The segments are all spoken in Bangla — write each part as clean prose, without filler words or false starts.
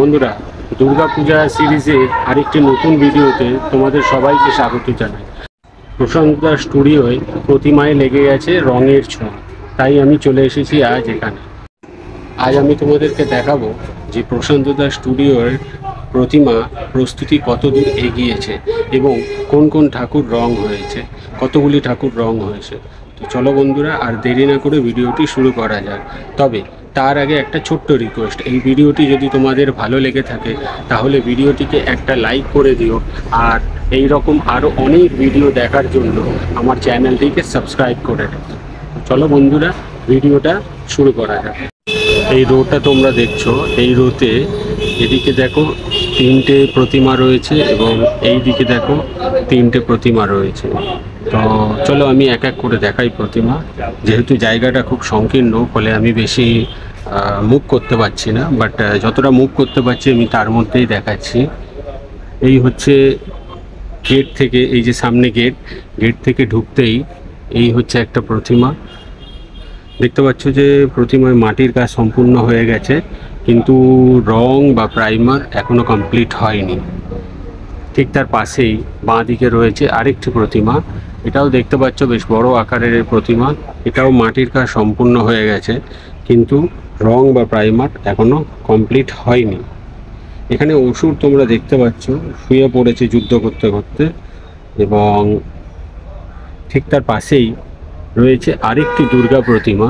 বন্ধুরা, দুর্গাপূজা সিরিজের আরেকটি নতুন ভিডিওতে তোমাদের সবাইকে স্বাগত জানাই। প্রশান্ত দা স্টুডিওয় প্রতিমায় লেগে গেছে রঙের ছোঁয়া, তাই আমি চলে এসেছি আজ এখানে। আজ আমি তোমাদেরকে দেখাবো যে প্রশান্ত দা স্টুডিওর প্রতিমা প্রস্তুতি কতদূর এগিয়েছে এবং কোন কোন ঠাকুর রং হয়েছে, কতগুলি ঠাকুর রং হয়েছে। তো চলো বন্ধুরা, আর দেরি না করে ভিডিওটি শুরু করা যাক। তবে তার আগে একটা ছোট্ট রিকোয়েস্ট, এই ভিডিওটি যদি তোমাদের ভালো লেগে থাকে তাহলে ভিডিওটিকে একটা লাইক করে দিও, আর এই রকম আরও অনেক ভিডিও দেখার জন্য আমার চ্যানেলটিকে সাবস্ক্রাইব করে রেখো। চলো বন্ধুরা, ভিডিওটা শুরু করা যাক। এই রোটা তোমরা দেখছো, এই রোতে এদিকে দেখো তিনটে প্রতিমা রয়েছে এবং এই দিকে দেখো তিনটে প্রতিমা রয়েছে। তো চলো আমি এক এক করে দেখাই প্রতিমা। যেহেতু জায়গাটা খুব সংকীর্ণ, ফলে আমি বেশি মুভ করতে পারছি না, বাট যতটা মুভ করতে পারছি আমি তার মধ্যেই দেখাচ্ছি। এই হচ্ছে গেট থেকে, এই যে সামনে গেট থেকে ঢুকতেই এই হচ্ছে একটা প্রতিমা। দেখতে পাচ্ছ যে প্রতিমায় মাটির কাজ সম্পূর্ণ হয়ে গেছে, কিন্তু রং বা প্রাইমার এখনও কমপ্লিট হয়নি। ঠিক তার পাশেই বাঁ দিকে রয়েছে আরেকটি প্রতিমা, এটাও দেখতে পাচ্ছ বেশ বড় আকারের প্রতিমা। এটাও মাটির কাজ সম্পূর্ণ হয়ে গেছে, কিন্তু রং বা প্রাইমার এখনও কমপ্লিট হয়নি। এখানে অসুর তোমরা দেখতে পাচ্ছ শুয়ে পড়েছে যুদ্ধ করতে করতে, এবং ঠিক তার পাশেই রয়েছে আরেকটি দুর্গা প্রতিমা।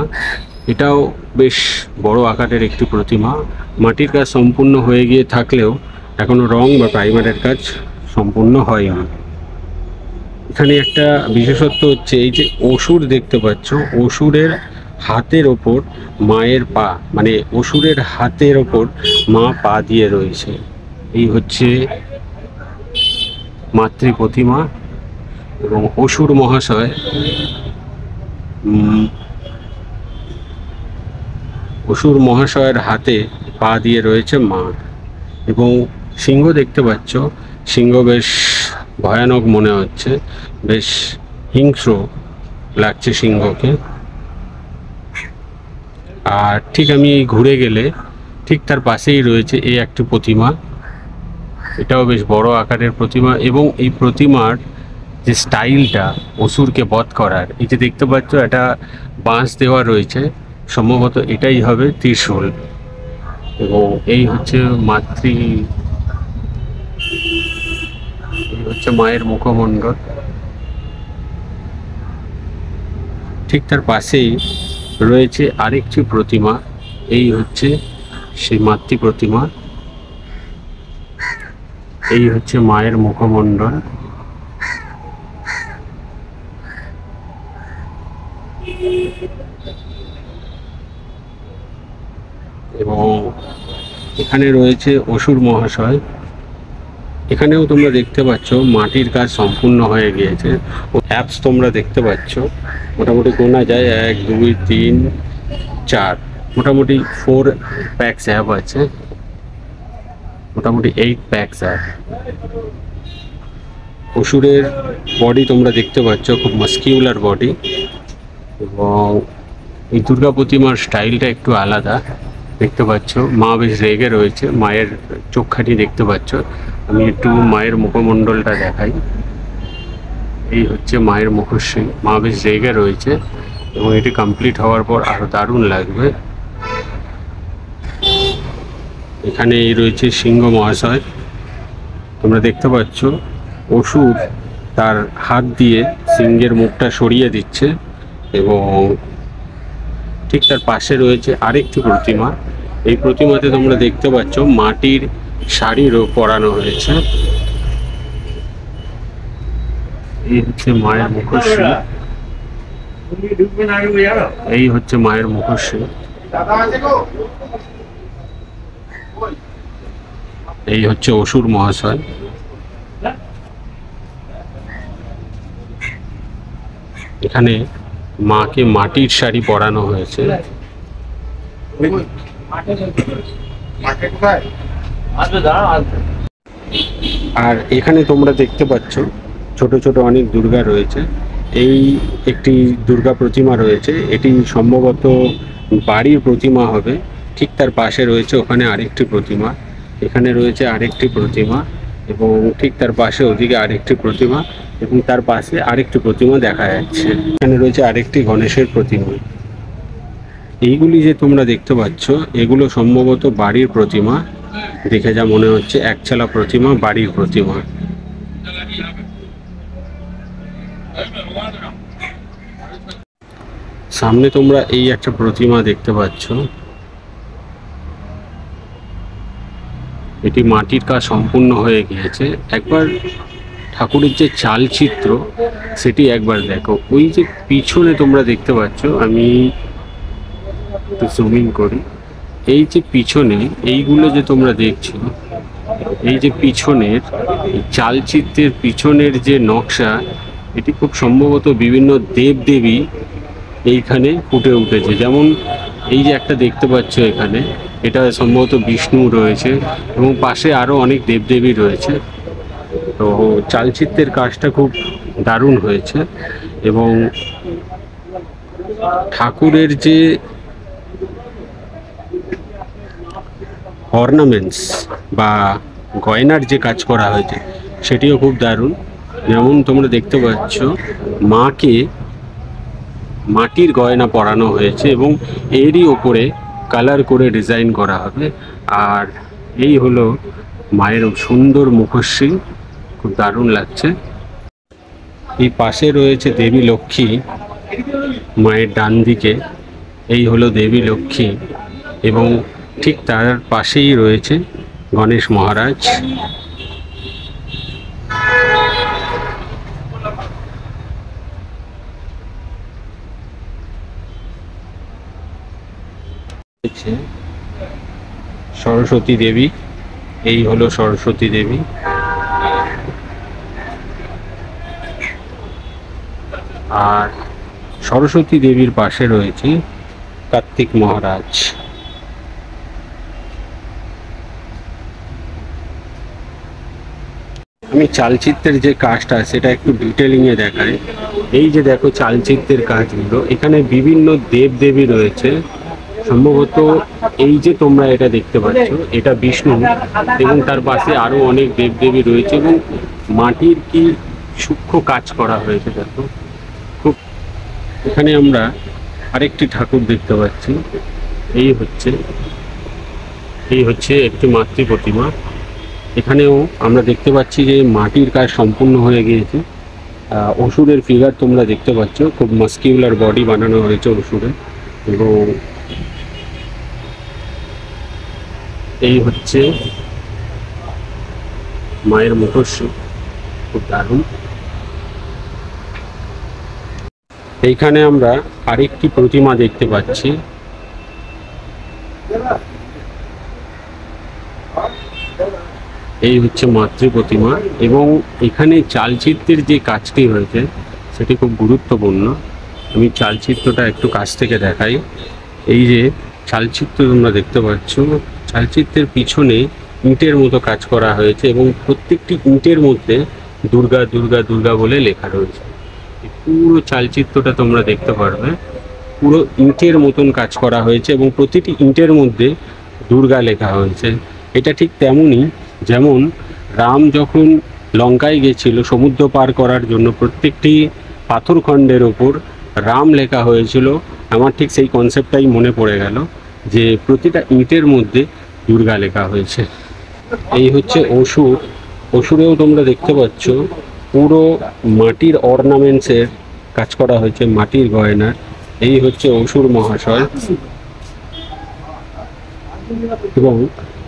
এটাও বেশ বড় আকারের একটি প্রতিমা। মাটির কাজ সম্পূর্ণ হয়ে গিয়ে থাকলেও এখনও রং বা প্রাইমারের কাজ সম্পূর্ণ হয়নি। এখানে একটা বিশেষত্ব হচ্ছে এই যে অসুর দেখতে পাচ্ছ, অসুরের হাতের ওপর মায়ের পা, মানে অসুরের হাতের ওপর মা পা দিয়ে রয়েছে। এই হচ্ছে মাতৃ প্রতিমা, এবং অসুর মহাশয় অসুর মহাশয়ের হাতে পা দিয়ে রয়েছে মা। এবং সিংহ দেখতে পাচ্ছ, সিংহ বেশ ভয়ানক মনে হচ্ছে, বেশ হিংস্র লাগছে সিংহকে। আর ঠিক আমি ঘুরে গেলে ঠিক তার পাশেই রয়েছে এই একটি প্রতিমা, এটাও বেশ বড় আকারের প্রতিমা। এবং এই প্রতিমার যে স্টাইলটা অসুরকে বধ করার, এই যে দেখতে পাচ্ছ এটা বাঁশ দেওয়া রয়েছে, সম্ভবত এটাই হবে ত্রিশূল। এবং এই হচ্ছে এই হচ্ছে মায়ের মুখমণ্ডল। ঠিক তার পাশেই রয়েছে আরেকটি প্রতিমা, এই হচ্ছে সেই মাতৃ প্রতিমা। এই হচ্ছে মায়ের মুখমণ্ডল। এবং এখানে রয়েছে অসুর মহাশয়। এখানেও তোমরা দেখতে পাচ্ছ মাটির কাজ সম্পূর্ণ হয়ে গিয়েছে। অ্যাপস তোমরা দেখতে পাচ্ছ, মোটামুটি গোনা যায় 1 2 3 4, মোটামুটি 4 প্যাকস অ্যাপ আছে, মোটামুটি 8 প্যাকস অ্যাপ। অসুরের বডি তোমরা দেখতে পাচ্ছ, খুব মাস্কিউলার বডি। এবং এই দুর্গা প্রতিমার স্টাইলটা একটু আলাদা দেখতে পাচ্ছ। মা বেশ রেগে রয়েছে, মায়ের চোখখানি দেখতে পাচ্ছ। আমি একটু মায়ের মুখমণ্ডলটা দেখাই। এই হচ্ছে মায়ের মুখশ্রী, মা বেশ রেগে রয়েছে, এবং এটি কমপ্লিট হওয়ার পর আরও দারুণ লাগবে। এখানে এই রয়েছে সিংহ মহাশয়, তোমরা দেখতে পাচ্ছ অসুর তার হাত দিয়ে সিংহের মুখটা সরিয়ে দিচ্ছে। এবং ঠিক তার পাশে রয়েছে আরেকটি প্রতিমা। এই প্রতিমাতে তোমরা দেখতে পাচ্ছ মাটির শাড়িরও পরানো হয়েছে। এই হচ্ছে মায়ের মুখশ্রী, এই হচ্ছে মায়ের মুখশ্রী। এই হচ্ছে অসুর মহাশয়। এখানে মাকে মাটির শাড়ি পরানো হয়েছে। আর এখানে তোমরা দেখতে পাচ্ছ ছোট ছোট অনেক দুর্গা রয়েছে। এই একটি দুর্গা প্রতিমা রয়েছে, এটি সম্ভবত বাড়ির প্রতিমা হবে। ঠিক তার পাশে রয়েছে ওখানে আরেকটি প্রতিমা। এখানে রয়েছে আরেকটি প্রতিমা এবং ঠিক তার পাশে ওদিকে আরেকটি প্রতিমা এবং তার পাশে আরেকটি প্রতিমা দেখা যাচ্ছে। এখানে রয়েছে আরেকটি গণেশের প্রতিমা। এইগুলি যে তোমরা দেখতে পাচ্ছ এগুলো সম্ভবত বাড়ির প্রতিমা, দেখে যা মনে হচ্ছে একচালা প্রতিমা, বাড়ির প্রতিমা। সামনে তোমরা এই একটা প্রতিমা দেখতে পাচ্ছ, এটি মাটির কাজ সম্পূর্ণ হয়ে গিয়েছে। একবার ঠাকুরের যে চালচিত্র সেটি একবার দেখো। ওই যে পিছনে তোমরা দেখতে পাচ্ছ, আমি একটু জুমিং করি, এই যে পিছনে এইগুলো যে তোমরা দেখছো, এই যে পিছনের চালচিত্রের পিছনের যে নকশা, এটি খুব সম্ভবত বিভিন্ন দেবদেবী এইখানে ফুটে উঠেছে। যেমন এই যে একটা দেখতে পাচ্ছ এখানে, এটা সম্ভবত বিষ্ণু রয়েছে এবং পাশে আরও অনেক দেবদেবী রয়েছে। তো চালচিত্রের কাজটা খুব দারুণ হয়েছে এবং ঠাকুরের যে অর্নামেন্টস বা গয়নার যে কাজ করা হয়েছে সেটিও খুব দারুণ। যেমন তোমরা দেখতে পাচ্ছ মাকে মাটির গয়না পরানো হয়েছে এবং এরই ওপরে কালার করে ডিজাইন করা হবে। আর এই হলো মায়ের সুন্দর মুখশ্রী, খুব দারুণ লাগছে। এই পাশে রয়েছে দেবী লক্ষ্মী, মায়ের ডান দিকে এই হলো দেবী লক্ষ্মী এবং ঠিক তার পাশেই রয়েছে গণেশ মহারাজ। সরস্বতী দেবী, এই হলো সরস্বতী দেবী। আর সরস্বতী দেবীর পাশে রয়েছে কার্তিক মহারাজ। আমি চালচিত্রের যে কাজটা সেটা একটু ডিটেলিংয়ে দেখাই। এই যে দেখো চালচিত্রের কাজগুলো, এখানে বিভিন্ন দেবদেবী রয়েছে। সম্ভবত এই যে তোমরা এটা দেখতে পাচ্ছ এটা বিষ্ণু এবং তার পাশে আরো অনেক দেবদেবী রয়েছে এবং মাটির কি সূক্ষ্ম কাজ করা হয়েছে দেখো। খুব এখানে আমরা আরেকটি ঠাকুর দেখতে পাচ্ছি, এই হচ্ছে একটি মাতৃ প্রতিমা। এখানেও আমরা দেখতে পাচ্ছি যে মাটির কাজ সম্পূর্ণ হয়ে গিয়েছে। অসুরের ফিগার তোমরা দেখতে পাচ্ছ, খুব মাস্কিউলার বডি বানানো হয়েছে অসুরের। এবং এই হচ্ছে মায়ের মুখশ্রী, খুব দারুণ। এইখানে আমরা আরেকটি প্রতিমা দেখতে পাচ্ছি, এই হচ্ছে মাতৃ প্রতিমা এবং এখানে চালচিত্রের যে কাজটি হয়েছে সেটি খুব গুরুত্বপূর্ণ। আমি চালচিত্রটা একটু কাছ থেকে দেখাই। এই যে চালচিত্র তোমরা দেখতে পাচ্ছ, চালচিত্রের পিছনে ইটের মতো কাজ করা হয়েছে এবং প্রত্যেকটি ইটের মধ্যে দুর্গা দুর্গা দুর্গা বলে লেখা রয়েছে। পুরো চালচিত্রটা তোমরা দেখতে পারবে, পুরো ইটের মতন কাজ করা হয়েছে এবং প্রতিটি ইটের মধ্যে দুর্গা লেখা হয়েছে। এটা ঠিক তেমনই যেমন রাম যখন লঙ্কায় গেছিল সমুদ্র পার করার জন্য, প্রত্যেকটি পাথরখণ্ডের ওপর রাম লেখা হয়েছিল। আমার ঠিক সেই কনসেপ্টটাই মনে পড়ে গেল যে প্রতিটা ইটের মধ্যে দুর্গা লেখা হয়েছে। এই হচ্ছে অসুর, অসুরেও তোমরা দেখতে পাচ্ছ পুরো মাটির অর্নামেন্টসের কাজ করা হয়েছে, মাটির গয়নার। এই হচ্ছে অসুর মহাশয় এবং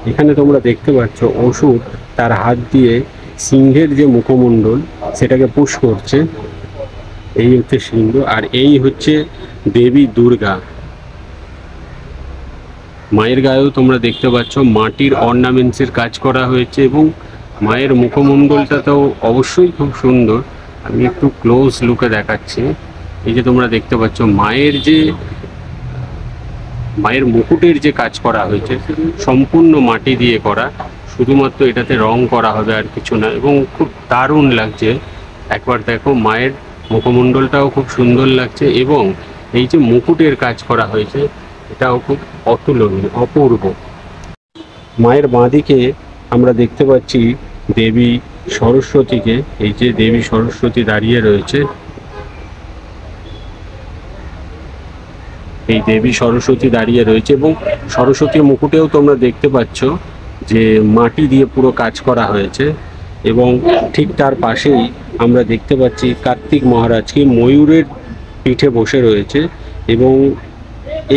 এখানে তোমরা দেখতে পাচ্ছ অসুর তার হাত দিয়ে সিংহের যে মুখমণ্ডল সেটাকে পুশ করছে। এই হচ্ছে সিংহ আর এই হচ্ছে দেবী দুর্গা। মায়ের গায়েও তোমরা দেখতে পাচ্ছ মাটির অর্নামেন্টসের কাজ করা হয়েছে এবং মায়ের মুখমণ্ডলটা তো অবশ্যই খুব সুন্দর। আমি একটু ক্লোজ লুকে দেখাচ্ছি। এই যে তোমরা দেখতে পাচ্ছ মায়ের মুকুটের যে কাজ করা হয়েছে সম্পূর্ণ মাটি দিয়ে করা, শুধুমাত্র এটাতে রং করা হবে আর কিছু না এবং খুব দারুণ লাগছে। একবার দেখো, মায়ের মুখমণ্ডলটাও খুব সুন্দর লাগছে এবং এই যে মুকুটের কাজ করা হয়েছে এটাও খুব অতুলনীয়, অপূর্ব। মায়ের বাঁদিকে আমরা দেখতে পাচ্ছি দেবী সরস্বতীকে। এই যে দেবী সরস্বতী দাঁড়িয়ে রয়েছে, এই দেবী সরস্বতী দাঁড়িয়ে রয়েছে এবং সরস্বতীর মুকুটেও তোমরা দেখতে পাচ্ছ যে মাটি দিয়ে পুরো কাজ করা হয়েছে। এবং ঠিক তার পাশেই আমরা দেখতে পাচ্ছি কার্তিক মহারাজকে ময়ূরের পিঠে বসে রয়েছে এবং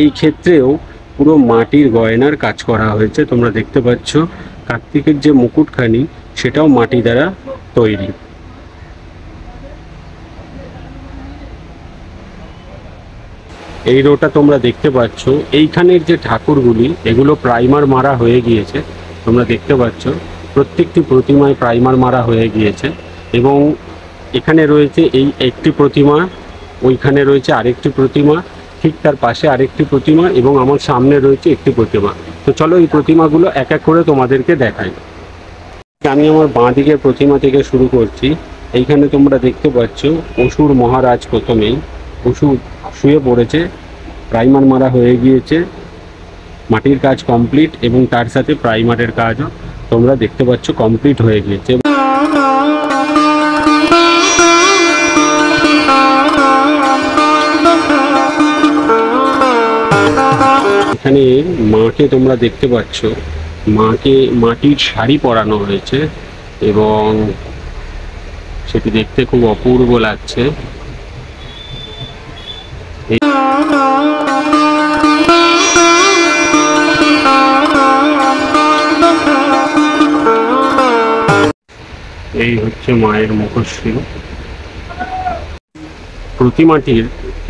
এই ক্ষেত্রেও পুরো মাটির গয়নার কাজ করা হয়েছে। তোমরা দেখতে পাচ্ছ কার্তিকের যে মুকুটখানি সেটাও মাটি দ্বারা তৈরি। এই রোটা তোমরা দেখতে পাচ্ছ, এইখানের যে ঠাকুরগুলি এগুলো প্রাইমার মারা হয়ে গিয়েছে। তোমরা দেখতে পাচ্ছ প্রত্যেকটি প্রতিমায় প্রাইমার মারা হয়ে গিয়েছে এবং এখানে রয়েছে এই একটি প্রতিমা, ওইখানে রয়েছে আরেকটি প্রতিমা, ঠিক তার পাশে আরেকটি প্রতিমা এবং আমার সামনে রয়েছে একটি প্রতিমা। তো চলো এই প্রতিমাগুলো এক এক করে তোমাদেরকে দেখাই। আমি আমার বাঁ দিকের প্রতিমা থেকে শুরু করছি। এইখানে তোমরা দেখতে পাচ্ছ অসুর মহারাজ। প্রথমেই অসুর শুয়ে পড়েছে, প্রাইমার মারা হয়ে গিয়েছে, মাটির কাজ কমপ্লিট এবং তার সাথে প্রাইমারের কাজও তোমরা দেখতে পাচ্ছ কমপ্লিট হয়ে গিয়েছে। এখানে মাকে তোমরা দেখতে পাচ্ছ, মাকে মাটির শাড়ি পরানো হয়েছে এবং সেটি দেখতে খুব অপূর্ব লাগছে। এই হচ্ছে মায়ের মুখশ্রী।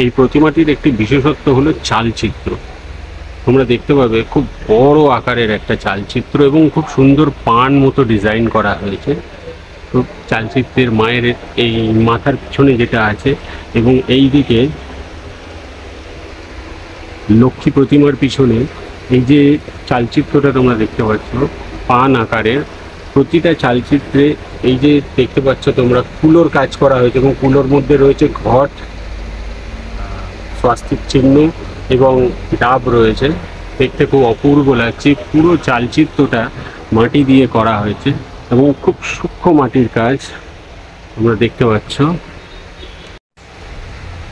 এই প্রতিমাটির একটি বিশেষত্ব হলো চালচিত্র। তোমরা দেখতে পাবে খুব বড় আকারের একটা চালচিত্র এবং খুব সুন্দর পান মতো ডিজাইন করা হয়েছে। তো চালচিত্রের মায়ের এই মাথার পিছনে যেটা আছে এবং এই দিকে লক্ষ্মী প্রতিমার পিছনে এই যে চালচিত্রটা তোমরা দেখতে পাচ্ছ পান আকারের, প্রতিটা চালচিত্রে এই যে দেখতে পাচ্ছ তোমরা কুলোর কাজ করা হয়েছে এবং কুলোর মধ্যে রয়েছে ঘট, স্বাস্তিক চিহ্ন এবং ডাব রয়েছে। দেখতে খুব অপূর্ব লাগছে। পুরো চালচিত্রটা মাটি দিয়ে করা হয়েছে এবং খুব সূক্ষ্ম মাটির কাজ তোমরা দেখতে পাচ্ছ।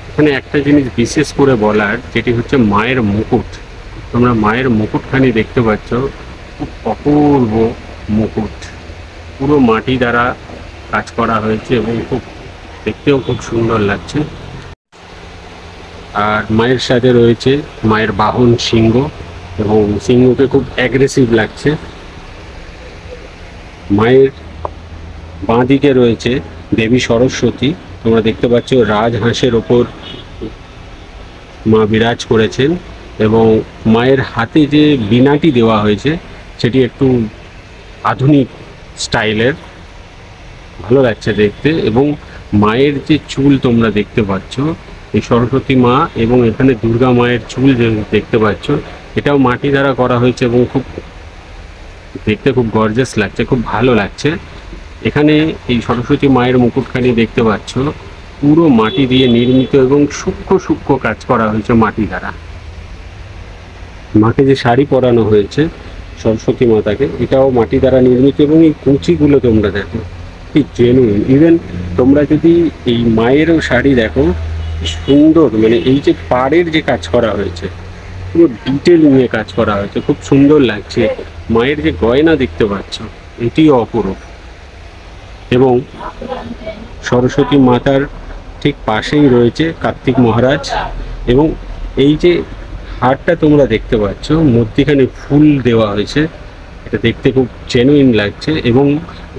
এখানে একটা জিনিস বিশেষ করে বলার, যেটি হচ্ছে মায়ের মুকুট। তোমরা মায়ের মুকুটখানি দেখতে পাচ্ছ, খুব অপূর্ব মুকুট, পুরো মাটি দ্বারা কাজ করা হয়েছে এবং খুব দেখতেও খুব সুন্দর লাগছে। আর মায়ের সাথে রয়েছে মায়ের বাহন সিংহ এবং সিংহকে খুব অ্যাগ্রেসিভ লাগছে। মায়ের বাঁ দিকে রয়েছে দেবী সরস্বতী। তোমরা দেখতে পাচ্ছ রাজহাঁসের ওপর মা বিরাজ করেছেন এবং মায়ের হাতে যে বীণাটি দেওয়া হয়েছে সেটি একটু আধুনিক স্টাইলের, ভালো লাগছে দেখতে। এবং মায়ের যে চুল তোমরা দেখতে পাচ্ছ, এই সরস্বতী মা এবং এখানে দুর্গা মায়ের চুল যে দেখতে পাচ্ছ এটাও মাটি দ্বারা করা হয়েছে এবং খুব দেখতে খুব গর্জাস লাগছে, খুব ভালো লাগছে। এখানে এই সরস্বতী মায়ের মুকুটখানি দেখতে পাচ্ছ পুরো মাটি দিয়ে নির্মিত এবং সূক্ষ্ম সূক্ষ্ম কাজ করা হয়েছে মাটি দ্বারা। মাকে যে শাড়ি পরানো হয়েছে সরস্বতী মাতাকে, এটাও মাটি দ্বারা নির্মিত এবং এই কুচিগুলো তোমরা দেখো কি জেনুইন। ইভেন তোমরা যদি এই মায়েরও শাড়ি দেখো সুন্দর, মানে এই যে পাড়ের যে কাজ করা হয়েছে পুরো ডিটেল নিয়ে কাজ করা হয়েছে, খুব সুন্দর লাগছে। মায়ের যে গয়না দেখতে পাচ্ছ এটিও অপূর্ব। এবং সরস্বতী মাতার ঠিক পাশেই রয়েছে কার্তিক মহারাজ এবং এই যে হারটা তোমরা দেখতে পাচ্ছ মধ্যিখানে ফুল দেওয়া হয়েছে, এটা দেখতে খুব জেনুইন লাগছে এবং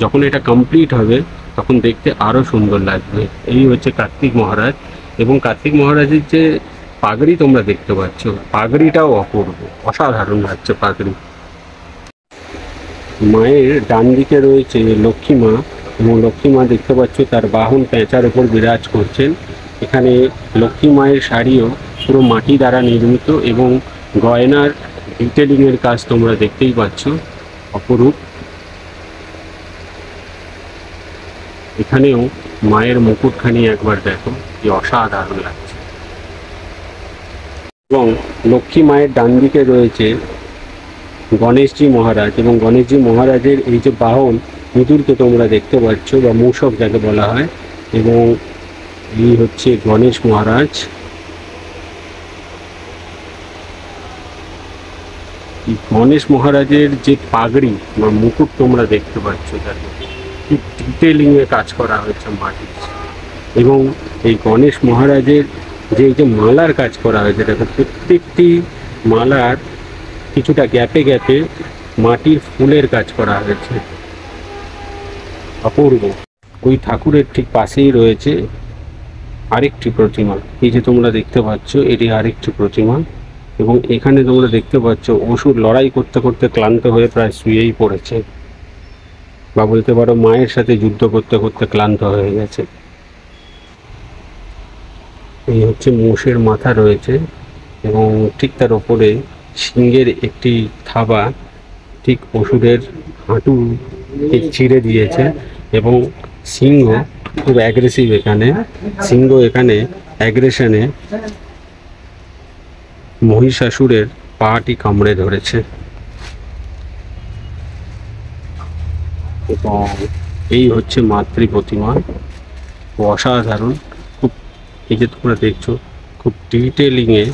যখন এটা কমপ্লিট হবে তখন দেখতে আরও সুন্দর লাগবে। এই হচ্ছে কার্তিক মহারাজ এবং কার্তিক মহারাজের যে পাগড়ি তোমরা দেখতে পাচ্ছ, পাগড়িটাও অপূর্ব, অসাধারণ লাগছে পাগড়ি। মায়ের ডান দিকে রয়েছে লক্ষ্মী মা এবং লক্ষ্মী মা দেখতে পাচ্ছ তার বাহন পেঁচার ওপর বিরাজ করছেন। এখানে লক্ষ্মী মায়ের শাড়িও পুরো মাটি দ্বারা নির্মিত এবং গয়নার ডিটেলিংয়ের কাজ তোমরা দেখতেই পাচ্ছ, অপরূপ। এখানেও মায়ের মুকুটখানি একবার দেখো, কি অসাধারণ লাগছে। এবং লক্ষ্মী মায়ের ডান দিকে রয়েছে গণেশজি মহারাজ, এবং গণেশজি মহারাজের এই যে বাহন ইঁদুরকে তোমরা দেখতে পাচ্ছ, বা মূষক যাকে বলা হয়, এবং এই হচ্ছে গণেশ মহারাজ। গণেশ মহারাজের যে পাগড়ি বা মুকুট তোমরা দেখতে পাচ্ছ, দেখো কি ডিটেলিংয়ে কাজ করা হয়েছে মাটির। এবং এই গণেশ মহারাজের যে মালার কাজ করা হয়েছে, দেখো প্রত্যেকটি মালার কিছুটা গ্যাপে গ্যাপে মাটির ফুলের কাজ করা হয়েছে, অপূর্ব। ওই ঠাকুরের ঠিক পাশেই রয়েছে আরেকটি প্রতিমা, এই যে তোমরা দেখতে পাচ্ছ এটি আরেকটি প্রতিমা। এবং এখানে তোমরা দেখতে পাচ্ছ অসুর লড়াই করতে করতে ক্লান্ত হয়ে প্রায় শুয়েই পড়েছে, বা বলতে পারো মায়ের সাথে যুদ্ধ করতে করতে ক্লান্ত হয়ে গেছে। এই হচ্ছে মোষের মাথা রয়েছে, এবং ঠিক তার ওপরে সিংহের একটি থাবা ঠিক অসুরের হাঁটু ঠিক ছিঁড়ে দিয়েছে। এবং সিংহ খুব অ্যাগ্রেসিভ, এখানে সিংহ এখানে অ্যাগ্রেশনে মহিষাসুরের পাটি কামড়ে ধরেছে। এবং এই হচ্ছে মাতৃ প্রতিমা, অসাধারণ। খুব, এই যে তোমরা দেখছো খুব ডিটেলিংয়ে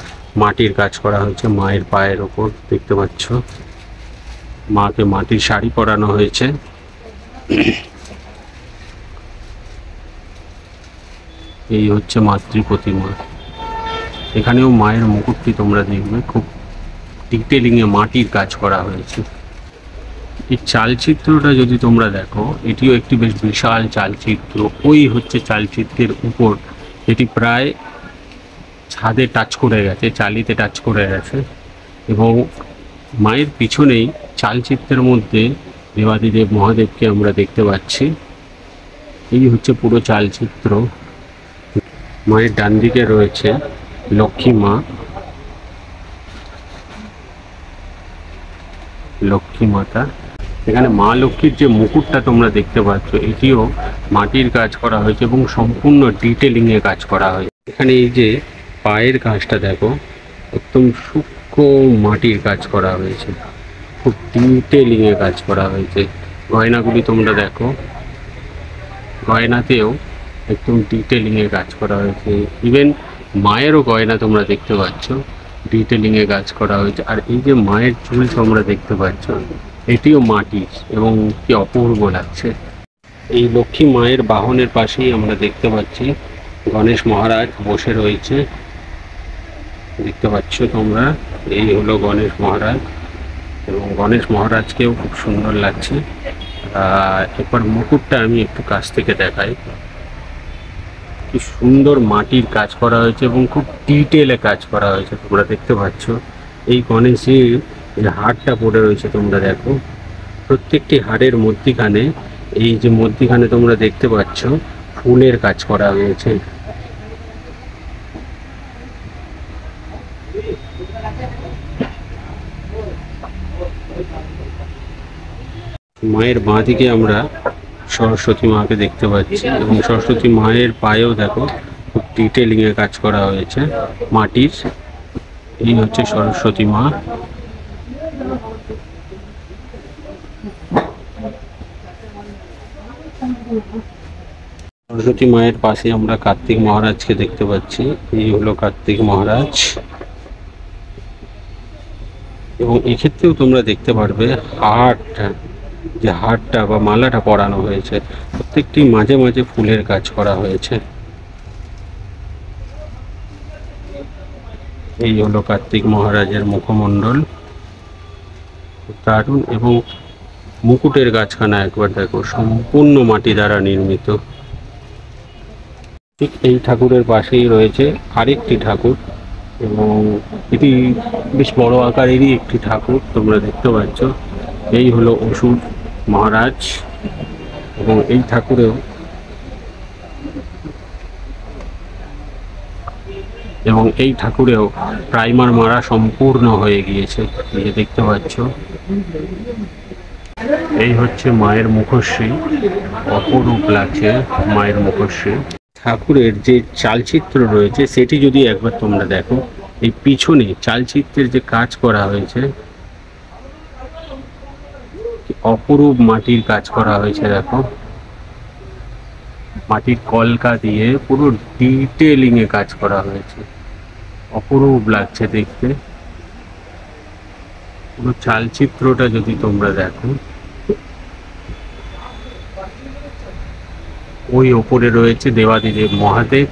মাটির কাজ করা হয়েছে মায়ের পায়ের ওপর, দেখতে পাচ্ছ মাকে মাটির শাড়ি পরানো হয়েছে। এই হচ্ছে মাতৃ প্রতিমা। এখানেও মায়ের মুকুটটি তোমরা দেখবে খুব ডিটেলিংয়ে মাটির কাজ করা হয়েছে। এই চালচিত্রটা যদি তোমরা দেখো, এটিও একটি বেশ বিশাল চালচিত্র। ওই হচ্ছে চালচিত্রের উপর, এটি প্রায় ছাদে টাচ করে গেছে, চালিতে টাচ করে গেছে। এবং মায়ের পিছনেই চালচিত্রের মধ্যে দেবাদিদেব মহাদেবকে আমরা দেখতে পাচ্ছি। এই হচ্ছে পুরো চালচিত্র। মায়ের ডান দিকে রয়েছে লক্ষ্মী মা, লক্ষ্মী মাতা। এখানে মা লক্ষ্মীর যে মুকুটটা তোমরা দেখতে পাচ্ছ, এটিও মাটির কাজ করা হয়েছে এবং সম্পূর্ণ ডিটেলিংয়ে কাজ করা হয়েছে। এখানে এই যে পায়ের কাজটা দেখো, একদম সূক্ষ্ম মাটির কাজ করা হয়েছে, খুব ডিটেলিংয়ে কাজ করা হয়েছে। গয়নাগুলি তোমরা দেখো, গয়নাতেও একদম ডিটেলিংয়ে কাজ করা হয়েছে। ইভেন মায়েরও গয়না তোমরা দেখতে পাচ্ছ, ডিটেলিংয়ে কাজ করা হয়েছে। আর এই যে মায়ের চুল তোমরা দেখতে পাচ্ছ, এটিও মাটির, এবং কি অপূর্ব লাগছে। এই লক্ষ্মী মায়ের বাহনের পাশেই আমরা দেখতে পাচ্ছি গণেশ মহারাজ বসে রয়েছে, দেখতে পাচ্ছ তোমরা। এই হলো গণেশ মহারাজ, এবং গণেশ মহারাজকেও খুব সুন্দর লাগছে। এরপর মুকুটটা আমি একটু কাছ থেকে দেখাই। কি সুন্দর মাটির কাজ করা হয়েছে এবং খুব ডিটেলে কাজ করা হয়েছে, তোমরা দেখতে পাচ্ছ। এই গণেশের যে হাড়টা পড়ে রয়েছে তোমরা দেখো, প্রত্যেকটি হাড়ের মধ্যিখানে, এই যে মধ্যিখানে তোমরা দেখতে পাচ্ছ ফুলের কাজ করা হয়েছে। মায়ের বাঁ দিকে আমরা সরস্বতী মাকে দেখতে পাচ্ছি, এবং সরস্বতী মায়ের পায়েও দেখো খুব ডিটেলিংয়ে কাজ করা হয়েছে মাটির। এই হচ্ছে সরস্বতী মা। সরস্বতী মায়ের পাশে আমরা কার্তিক মহারাজকে দেখতে পাচ্ছি। এই হলো কার্তিক মহারাজ। এবং এক্ষেত্রেও তোমরা দেখতে পারবে যে হারটা বা মালাটা পরানো হয়েছে, প্রত্যেকটি মাঝে মাঝে ফুলের কাজ করা হয়েছে। এই হলো কার্তিক মহারাজের মুখমণ্ডল, দারুণ। এবং মুকুটের গাছখানা একবার দেখো, সম্পূর্ণ মাটি দ্বারা নির্মিত। ঠিক এই ঠাকুরের পাশেই রয়েছে আরেকটি ঠাকুর, এবং এটি বেশ বড় আকারেরই একটি ঠাকুর, তোমরা দেখতে পাচ্ছ। এই হলো অসুর মহারাজ, এবং এই ঠাকুরেও প্রাইমার মারা সম্পূর্ণ হয়ে গিয়েছে, এই যে দেখতে পাচ্ছ। এই হচ্ছে মায়ের মুখশ্রী, অপরূপ লাগছে মায়ের মুখশ্রী। ঠাকুরের যে চালচিত্র রয়েছে সেটি যদি একবার তোমরা দেখো, এই পিছনে চালচিত্রের যে কাজ করা হয়েছে অপরূপ মাটির কাজ করা হয়েছে। দেখো মাটির কলকা দিয়ে পুরো ডিটেলিং এ কাজ করা হয়েছে, অপরূপ লাগছে দেখতে। পুরো চালচিত্রটা যদি তোমরা দেখো, ওই ওপরে রয়েছে দেবাদিদেব মহাদেব,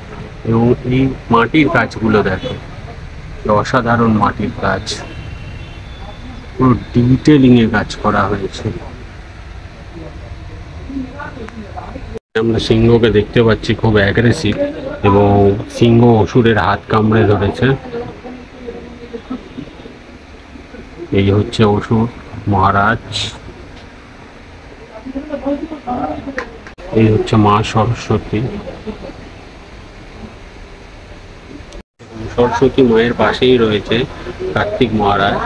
এবং এই মাটির কাজগুলো দেখো, অসাধারণ মাটির কাজ, পুরো ডিটেলিং এ কাজ করা হয়েছে। আমরা সিংহকে দেখতে পাচ্ছি খুব অ্যাগ্রেসিভ, এবং সিংহ অসুরের হাত কামড়ে ধরেছে। এই হচ্ছে অসুর মহারাজ, এই হচ্ছে মা সরস্বতী। সরস্বতী মায়ের পাশেই রয়েছে কার্তিক মহারাজ।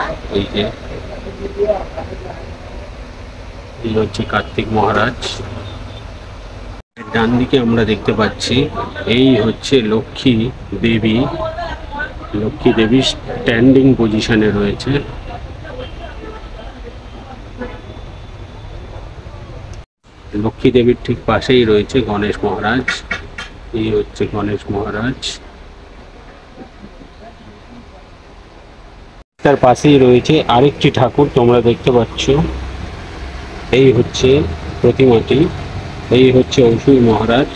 এই হচ্ছে কার্তিক মহারাজ। ডান দিকে আমরা দেখতে পাচ্ছি এই হচ্ছে লক্ষ্মী দেবী। লক্ষ্মী দেবী স্ট্যান্ডিং পজিশনে রয়েছে। লক্ষ্মী দেবীর ঠিক পাশেই রয়েছে গণেশ মহারাজ। এই হচ্ছে গণেশ মহারাজ। তার পাশেই রয়েছে আরেকটি ঠাকুর, তোমরা দেখতে পাচ্ছ। এই হচ্ছে প্রতিমাটি, এই হচ্ছে অসুর মহারাজ।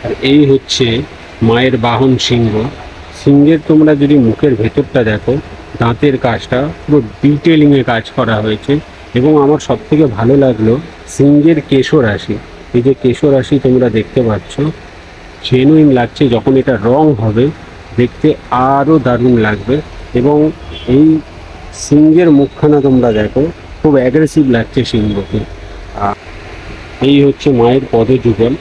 আর এই হচ্ছে মায়ের বাহন সিংহ। সিংহের তোমরা যদি মুখের ভেতরটা দেখো, দাঁতের কাজটা পুরো ডিটেলিং এ কাজ করা হয়েছে। এবং আমার সব থেকে ভালো লাগলো সিংহের কেশরাশি। এই যে কেশরাশি তোমরা দেখতে পাচ্ছ, জেনুইন লাগছে। যখন এটা রং হবে দেখতে আরও দারুণ লাগবে। এবং এই সিংহের মুখখানা তোমরা দেখো, খুব অ্যাগ্রেসিভ লাগছে সিংহকে। এই হচ্ছে মায়ের পদযুগল।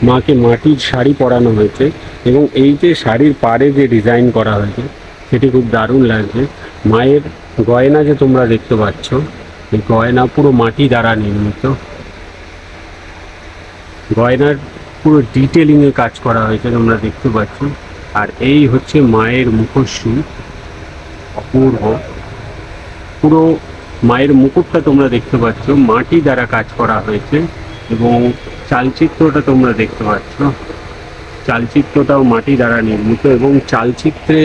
মাকে মাটির শাড়ি পরানো হয়েছে, এবং এই যে শাড়ির পাড়ে যে ডিজাইন করা হয়েছে সেটি খুব দারুণ লাগছে। মায়ের গয়না যে তোমরা দেখতে পাচ্ছ, এই গয়না পুরো মাটি দ্বারা নির্মিত। গয়নার পুরো ডিটেলিংয়ে কাজ করা হয়েছে, তোমরা দেখতে পাচ্ছ। আর এই হচ্ছে মায়ের মুখশ্রী, অপূর্ব। পুরো মায়ের মুকুটটা তোমরা দেখতে পাচ্ছ মাটি দ্বারা কাজ করা হয়েছে। এবং চালচিত্রটা তোমরা দেখতে পাচ্ছ, চালচিত্রটাও মাটি দ্বারা নির্মিত। এবং চালচিত্রে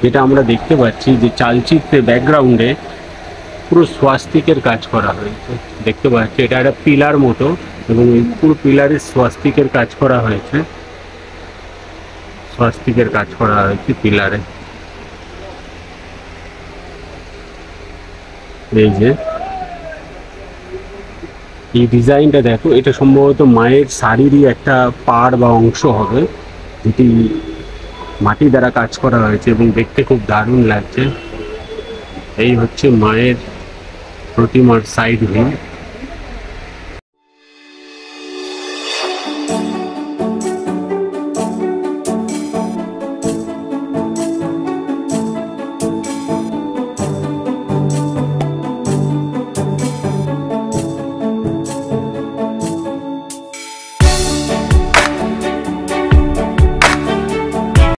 যেটা আমরা দেখতে পাচ্ছি, যে চালচিত্রে ব্যাকগ্রাউন্ডে পুরো স্বাস্তিকের কাজ করা হয়েছে, দেখতে পাচ্ছি। এটা একটা পিলার মতো, এবং এই পুরো পিলারে স্বাস্তিকের কাজ করা হয়েছে, স্বাস্তিকের কাজ করা হয়েছে পিলারে। এই যে এই ডিজাইনটা দেখো, এটা সম্ভবত মায়ের শাড়িরই একটা পাড় বা অংশ হবে, যেটি মাটি দ্বারা কাজ করা হয়েছে, এবং দেখতে খুব দারুণ লাগছে। এই হচ্ছে মায়ের প্রতিমার সাইড ভিউ।